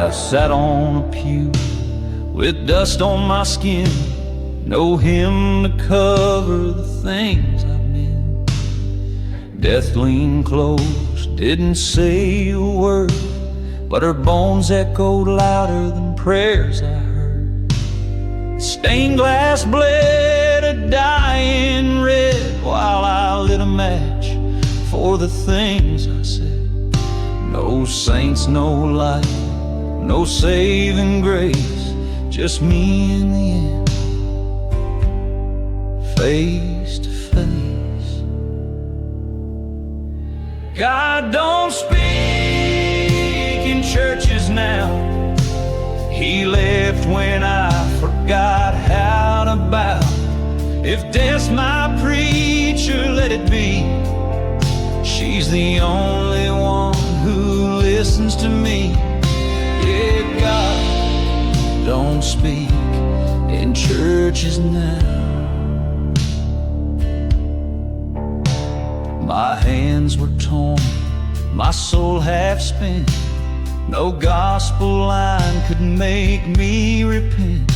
I've sat on a pew with dust on my skin, no hymn to cover the things I've been. Death leaned close, didn't say a word, but her bones echoed louder than prayers I heard. Stained glass bled a dying red while I lit a match for the things I said. No saints, no light, no saving grace, just me in the end, face to face. God don't speak in churches now. He left when I forgot how to bow. If death's my preacher, let it be. She's the only one who listens to me. Yeah, God don't speak in churches now. My hands were torn, my soul half spent. No gospel line could make me repent.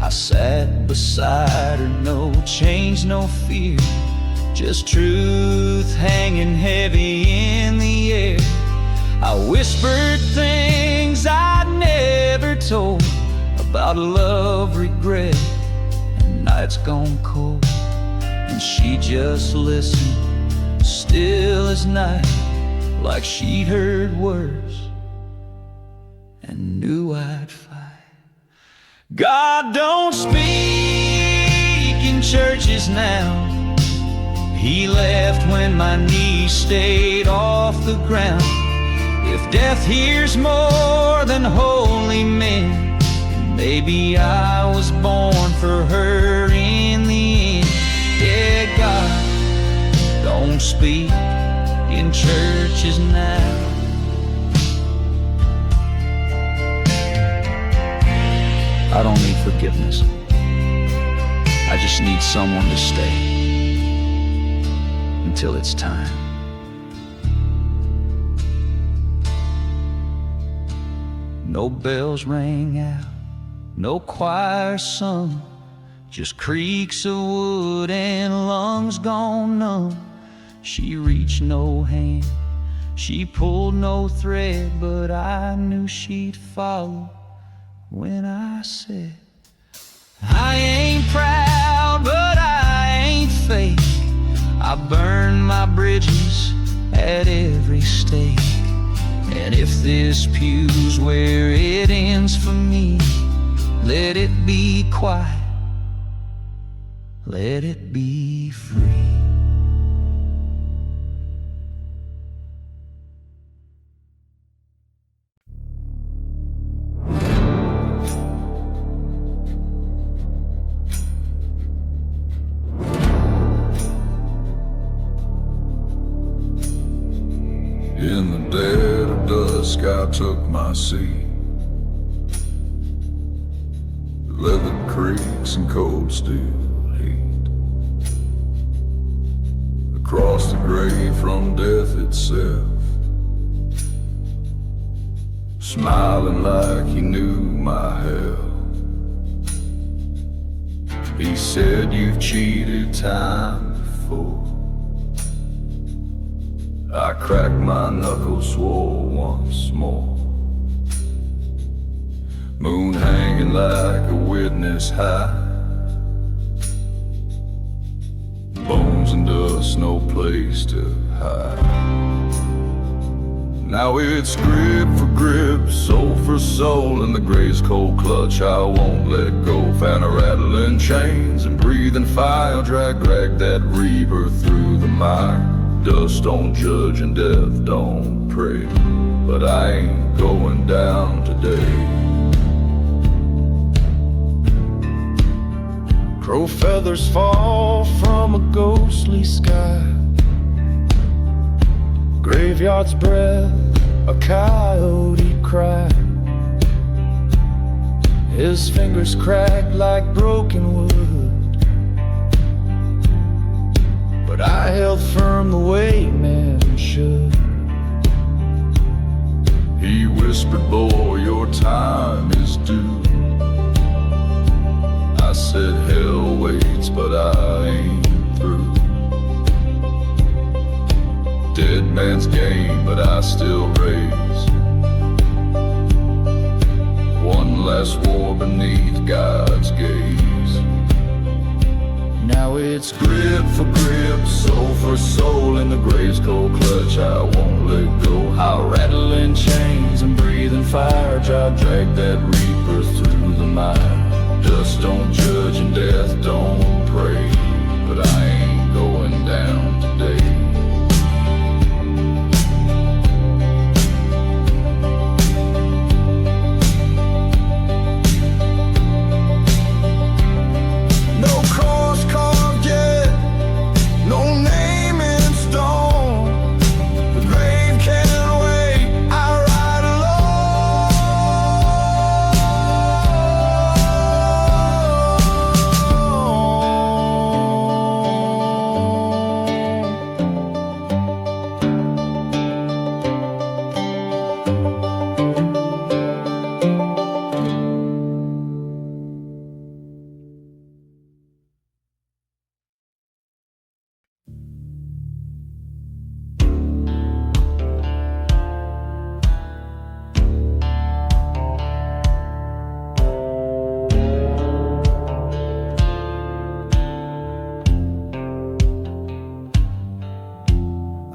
I sat beside her, no change, no fear, just truth hanging heavy in the air. I whispered things I'd never told about love, regret, and nights gone cold. And she just listened, still as night, like she'd heard words and knew I'd fight. God don't speak in churches now. He left when my knees stayed off the ground. If death hears more than holy men, maybe I was born for her in the end. Yeah, God don't speak in churches now. I don't need forgiveness, I just need someone to stay until it's time. No bells rang out, no choir sung, just creaks of wood and lungs gone numb. She reached no hand, she pulled no thread, but I knew she'd follow when I said, I ain't proud, but I ain't fake. I burn my bridges at every stake. And if this pew's where it ends for me, let it be quiet, let it be free. In the dead of dusk I took my seat. Leather creaks and cold steel heat. Across the grave from death itself, smiling like he knew my hell. He said, you've cheated time before. I cracked my knuckles, swore once more. Moon hanging like a witness high. Bones and dust, no place to hide. Now it's grip for grip, soul for soul, in the gray's cold clutch I won't let go. Fan a rattling chains and breathing fire, drag that reaper through the mire. Dust don't judge and death don't pray, but I ain't going down today. Crow feathers fall from a ghostly sky. Graveyard's breath, a coyote cry. His fingers cracked like broken wood, but I held firm the way men should. He whispered whispered, boy, your time is due. I said, hell waits, but I ain't through. Dead man's game, but I still raise one last war beneath God's gaze. Now it's grip for grip, soul for soul in the grave's cold clutch. I won't let go. I'll rattle in chains and breathe in fire. I'll drag that reaper through the mire. Dust don't judge and death don't pray, but I ain't going down today.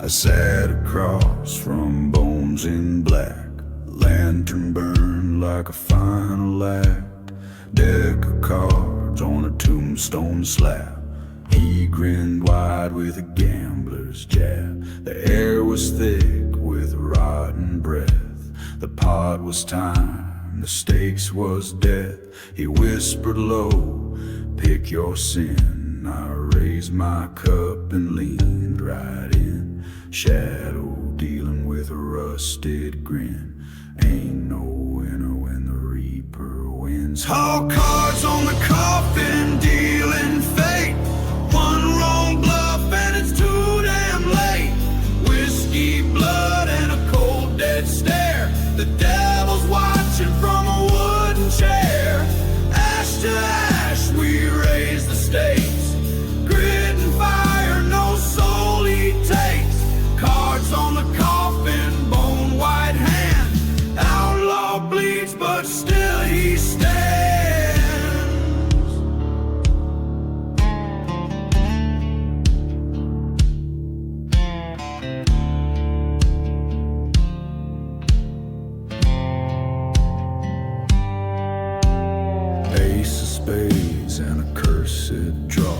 I sat across from bones in black, lantern burned like a final act, deck of cards on a tombstone slab. He grinned wide with a gambler's jab. The air was thick with rotten breath. The pot was time, the stakes was death. He whispered low, pick your sin. I raised my cup and leaned right in, shadow dealing with a rusted grin. Ain't no winner when the reaper wins. All cards on the coffin, dealing fate. One wrong bluff and it's too damn late. Whiskey, blood, and a cold dead stare. The devil's watching from a wooden chair. Ash to ash, we raise the stakes. Grit and fire, no soul he takes. Cards on the coffin, bone white hand. Outlaw bleeds, but still he stands. Ace of spades and a cursed draw.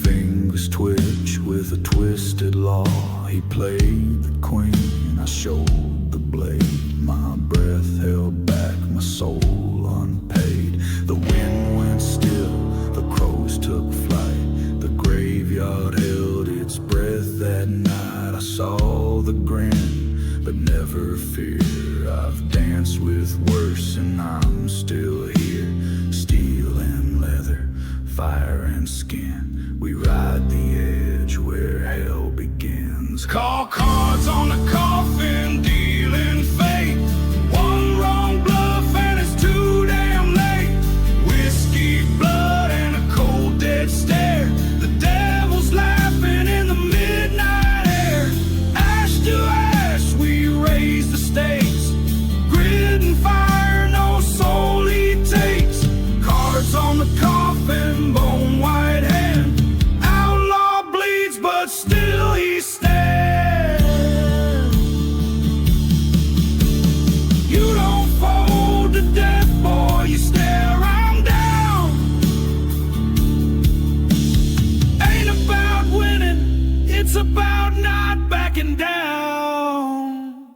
Fingers twitch with a twisted law. He played the queen, I showed the blade. My breath held back, my soul unpaid. The wind went still, the crows took flight. The graveyard held its breath that night. I saw the grin, but never fear. I've danced with worse and I'm still here. Steel and leather, fire and skin. We ride the edge where hell begins. Call cards on the coffin, dealing fate. One wrong bluff and it's too damn late. Whiskey, blood, and a cold dead stare. The devil's laughing in the midnight air. Ash to ash, we raise the stakes. Grit and fire, no soul he takes. Cards on the coffin, bone white hand. Outlaw bleeds, but still he stands. You don't fold to death, boy, you stare, I'm down. Ain't about winning, it's about not backing down.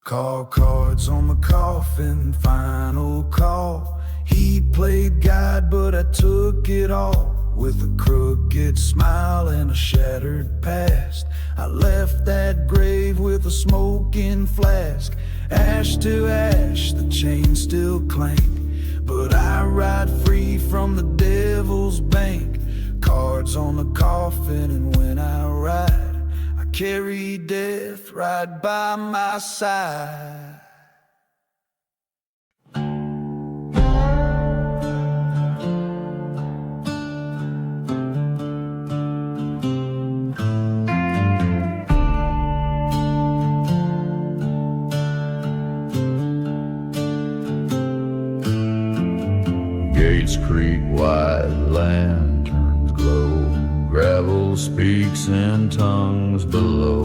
Call cards on the coffin, final call. He played God, but I took it all. With a crooked smile and a shattered past, I left that grave with a smoking flask. Ash to ash, the chain still clank, but I ride free from the devil's bank. Cards on the coffin, and when I ride, I carry death right by my side. Gates creak, white lanterns glow, gravel speaks in tongues below.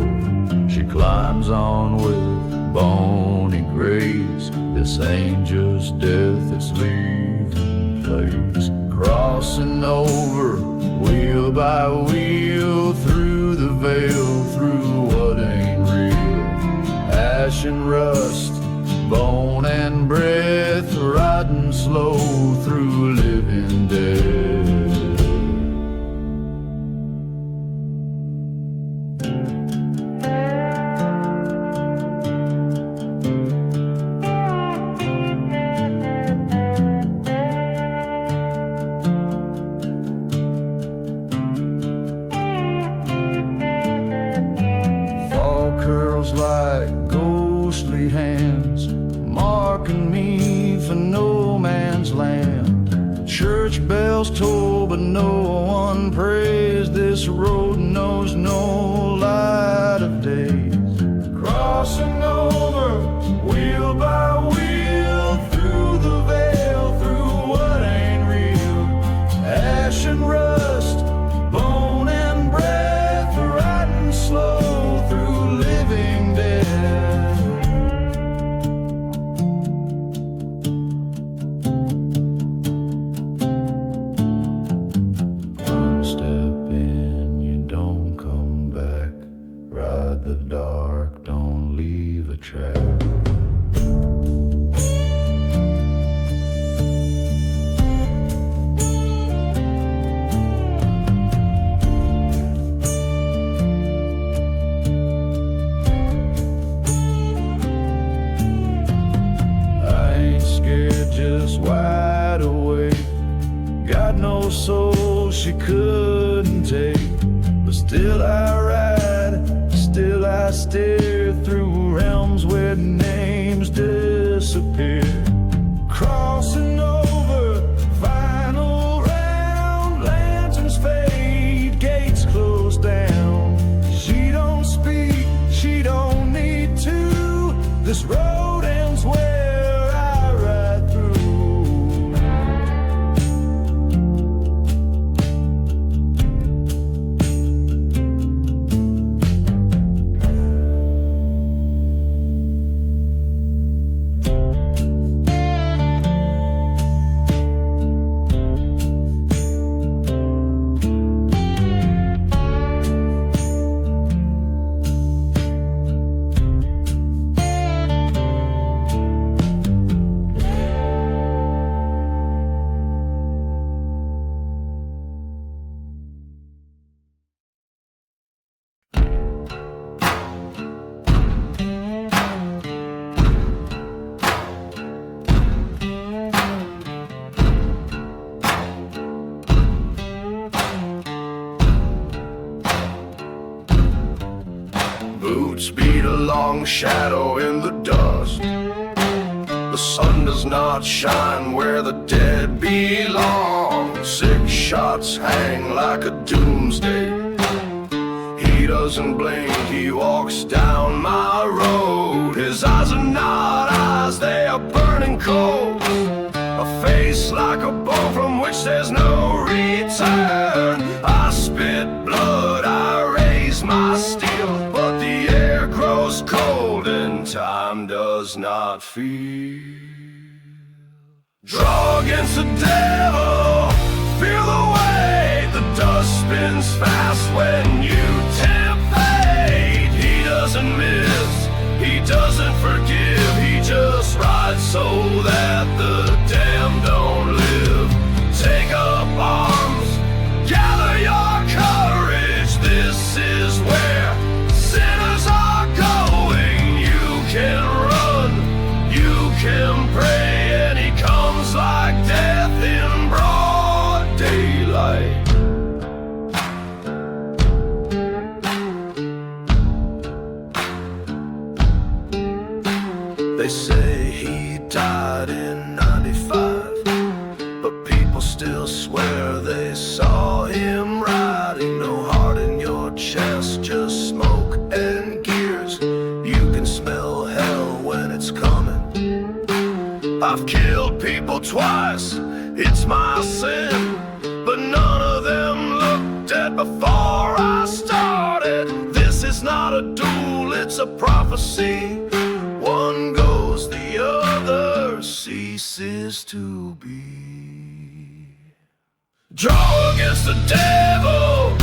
She climbs on with bony grace. This ain't just death, it's leaving place. Crossing over, wheel by wheel, through the veil, through what ain't real. Ash and rust, bone and breath, riding slow through living death. Fall curls like ghostly hands, marking me for no man's land. Church bells toll, but no one prays. This road knows no light of day. Crossing over, wheel by wheel, through the veil, through what ain't real. Ash and rust, bone and breath, riding slow through living death. One step in, you don't come back. Ride the dark, don't leave a track. I ain't scared, just wide awake. Got no soul she couldn't take, but still I ride, still I stare through realms where names disappear. Crossing over, final round, lanterns fade, gates close down. She don't speak, she don't need to. This road ends where I ride through. Boots beat a long shadow in the dust. The sun does not shine where the dead belong. 6 shots hang like a doomsday. He doesn't blink, he walks down my road. His eyes are not eyes, they are burning cold. A face like a bone from which there's no return. I spit blood, I raise my steel, but the air grows cold and time does not feel. Draw against the devil, feel the weight. The dust spins fast when you tempt fate. He doesn't miss, he doesn't forgive. He just rides so that the damned don't live. Take up arms, gather your courage. This is where sinners are going. You can run, you can pray, and he comes like death in broad daylight. They say he died in 95, but people still swear they saw him riding. No heart in your chest, just smoke and gears. You can smell hell when it's coming. I've killed people twice, it's my sin, but none of them looked dead before I started. This is not a duel, it's a prophecy. One goes, the other ceases to be. Draw against the devil,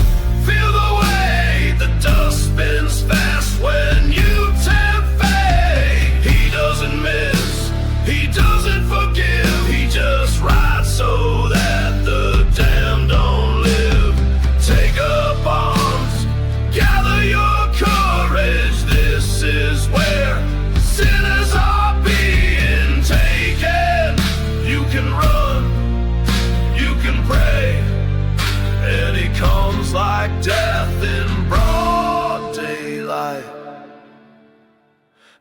feel the weight. The dust spins fast when you tempt fate. He doesn't miss, he doesn't forgive. He just rides so that the damned don't live. Take up arms, gather your courage. This is where sinners are being taken. You can run, you can pray, and he comes like death in broad daylight.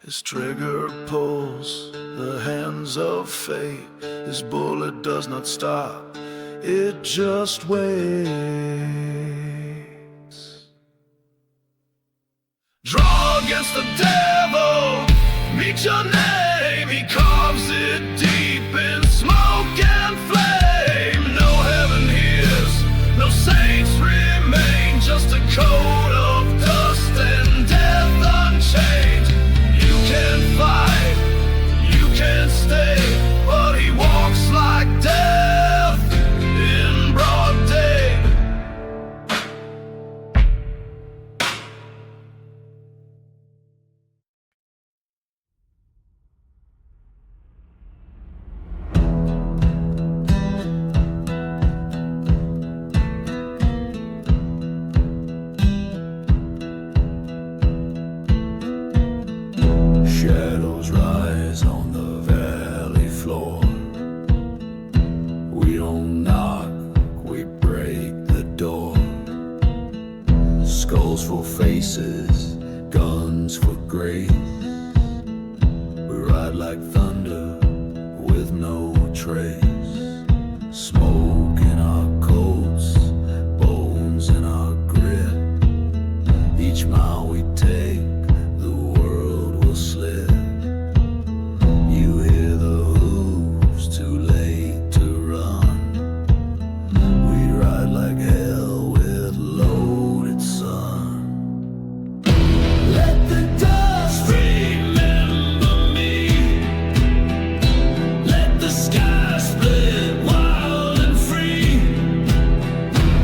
His trigger pulls the hands of fate. His bullet does not stop, it just waits. Draw against the devil, meet your name. He carves it deep in smoke and flame. No heaven hears, no saints remain, just a coat of dust and death unchained. You can fight, you can stay, but he walks like death in broad day. Shadows rise on the valley floor. We don't knock, we break the door. Skulls for faces, guns for grace. We ride like thunder with no trace. Smoke in our coats, bones in our grip. Each mile we take, the world will slip. You hear the hooves, too late to run. We ride like hell with loaded sun. Let the dust remember me. Let the sky split wild and free.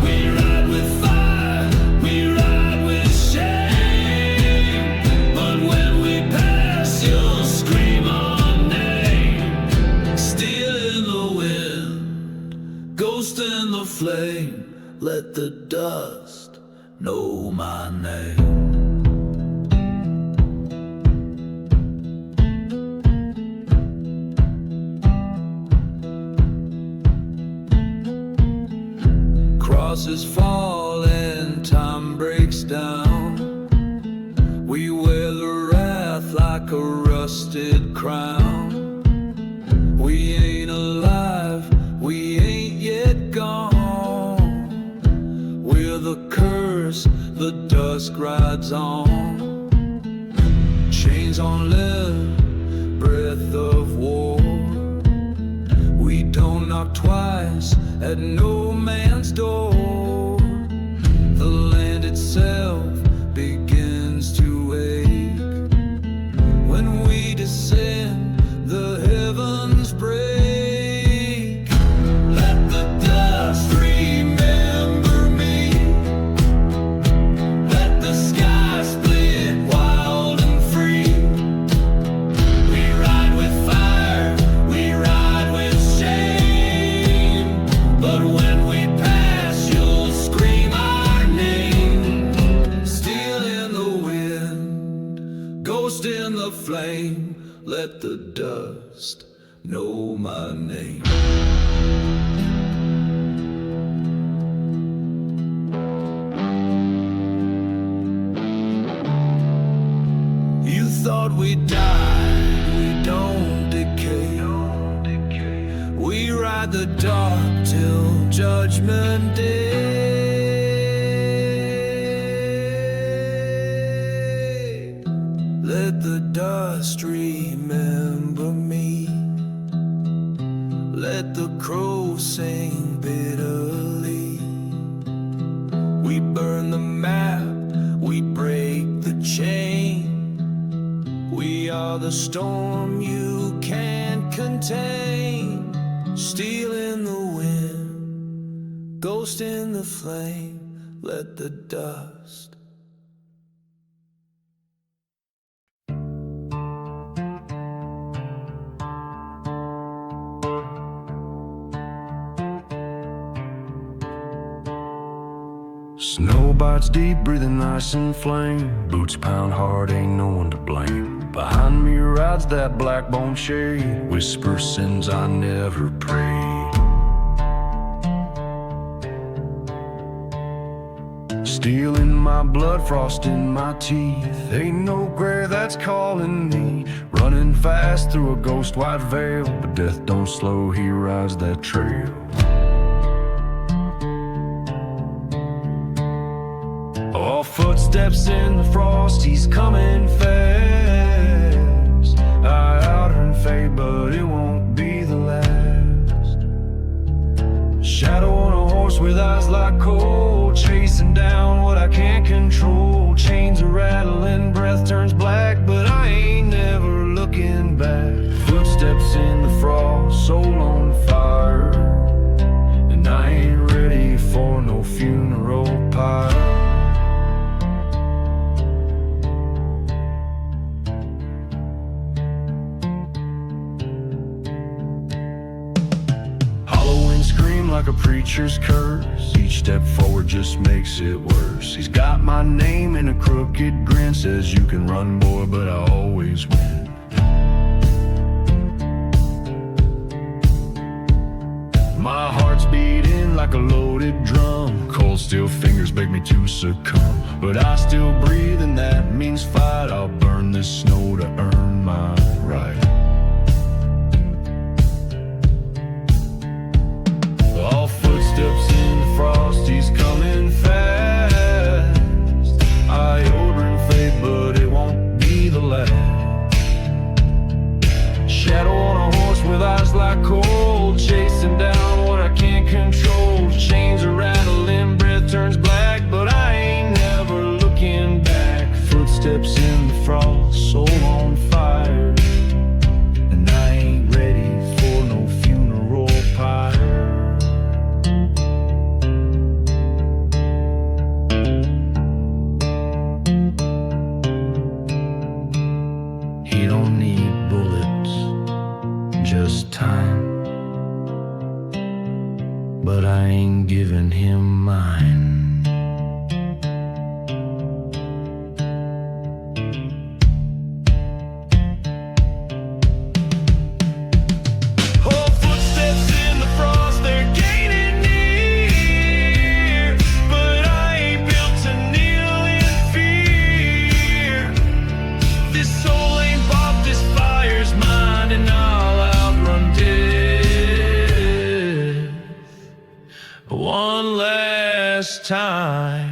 We ride with fire, we ride with shame. But when we pass, you'll scream our name. Steel in the wind, ghost in the flame. Let the dust know my name. Crosses fall and time breaks down. We wear the wrath like a rusted crown. We ain't alive, we ain't yet gone. We're the curse, the dusk rides on. Chains on lip, breath of war. We don't knock twice at no man's door. The land itself begins to ache. When we descend, the heavens break. Let the dust remember me. Let the sky split wild and free. We ride with fire, we ride with shame. But when we pass, you'll scream our name. Steel in the wind, ghost in the flame. Let the dust know my name. You thought we died, we don't decay. We ride the dark till judgment day. Let the dust remember me. Let the crows sing bitterly. We burn the map, we break the chain. We are the storm you can't contain. Steel in the wind, ghost in the flame. Let the dust. Snow bites deep, breathing ice and flame. Boots pound hard, ain't no one to blame. Behind me rides that black-bone shade. Whisper sins I never prayed. Steel in my blood, frost in my teeth. Ain't no gray that's calling me. Running fast through a ghost white veil, but death don't slow, he rides that trail. All footsteps in the frost, he's coming fast. I outer and fade, but it won't be the last. Shadow on a horse with eyes like coal, chasing down what I can't control. Chains are rattling, breath turns black, but I ain't never looking back. Footsteps in the frost, soul on fire, and I ain't ready for no funeral pyre. Like a preacher's curse, each step forward just makes it worse. He's got my name in a crooked grin, says you can run boy, but I always win. My heart's beating like a loaded drum, cold steel fingers beg me to succumb, but I still breathe and that means fight. I'll burn this snow to earn my right. All footsteps in the frost, he's coming fast. I order and fade, but it won't be the last. Shadow on a horse with eyes like coal, chasing down what I can't control. Chains are rattling, breath turns black, but I ain't never looking back. Footsteps in the frost, soul on fire, and I ain't ready for no funeral pyre. He don't need bullets, just time, but I ain't giving him mine. One last time.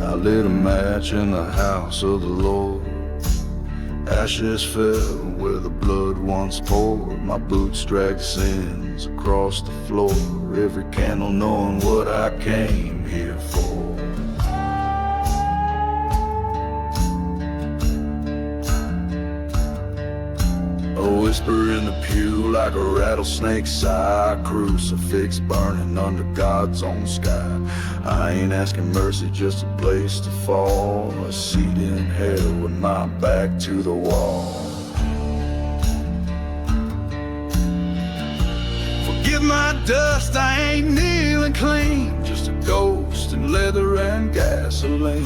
I lit a match in the house of the Lord. Ashes fell where the blood once poured. My boots dragged sins across the floor. Every candle knowing what I came here for. A whisper in the pew like a rattlesnake sigh. Crucifix burning under God's own sky. I ain't asking mercy, just a place to fall. A seat in hell with my back to the wall. my dust, I ain't kneeling clean. Just a ghost in leather and gasoline.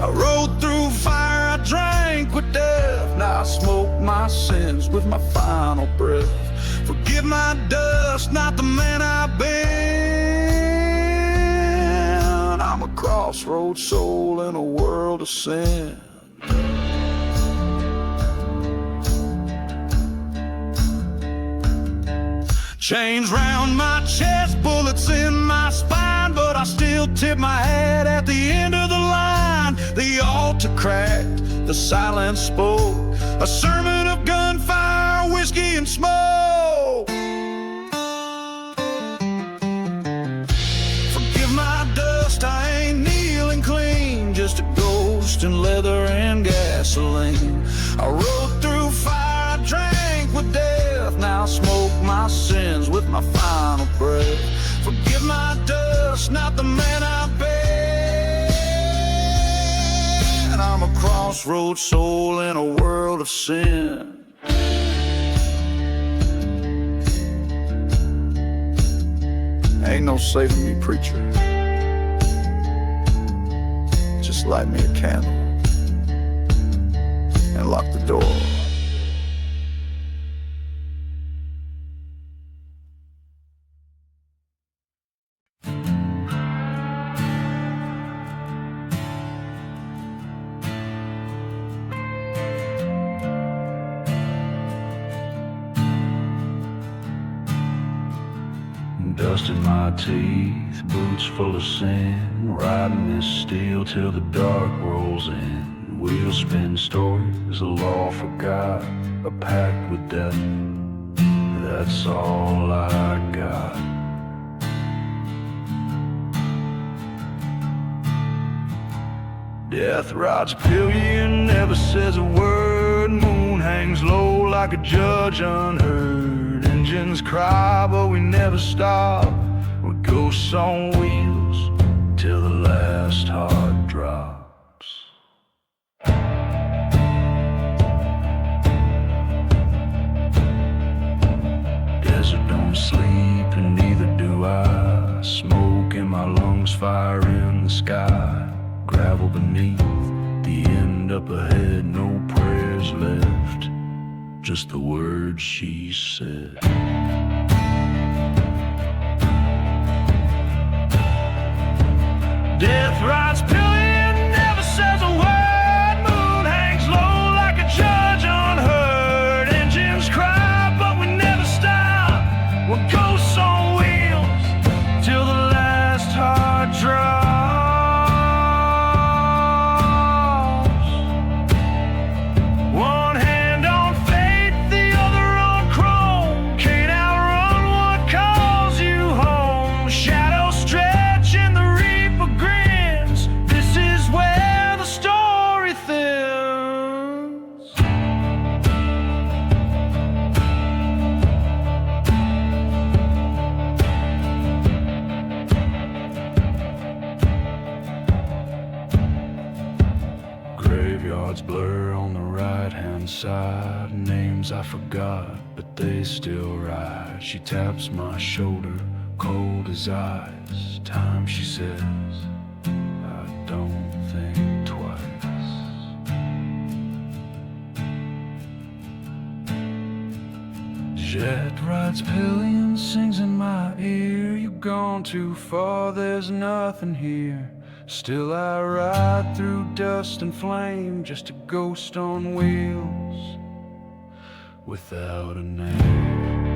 I rode through fire, I drank with death. Now I smoke my sins with my final breath. Forgive my dust, not the man I've been. I'm a crossroads soul in a world of sin. Chains round my chest, bullets in my spine, but I still tip my hat at the end of the line. The altar cracked, the silence spoke, a sermon of gunfire, whiskey and smoke. Forgive my dust, I ain't kneeling clean. Just a ghost in leather and gasoline. I rode through fire, I drank with death. Now I smoke my sins with my final breath. Forgive my dust, not the man I've been. I'm a crossroads soul in a world of sin. Ain't no saving me, preacher. Just light me a candle and lock the door. Dust in my teeth, boots full of sin, riding this steel till the dark rolls in. Wheels spin stories, a law forgot, a pact with death, that's all I got. Death rides a pillion, never says a word. Moon hangs low like a judge unheard. Engines cry, but we never stop. We're ghosts on wheels till the last heart drops. Desert don't sleep, and neither do I. Smoke in my lungs, fire in the sky. Gravel beneath, the end up ahead. No prayers left, just the words she said. Death rides pillion, never says a word. Moon hangs low like a judge unheard. Engines cry, but we never stop. We're ghosts on wheels till the last heart drops. One hand on faith, the other on chrome. Can't outrun what calls you home. Shadows stretch in the reaper grins. This is where the story thins. Graveyards blur on the right-hand side. Names I forgot, but they still ride. She taps my shoulder, cold as ice. Time, she says, I don't think twice. Jet rides pillion, sings in my ear. You've gone too far, there's nothing here. Still I ride through dust and flame, just a ghost on wheels without a name.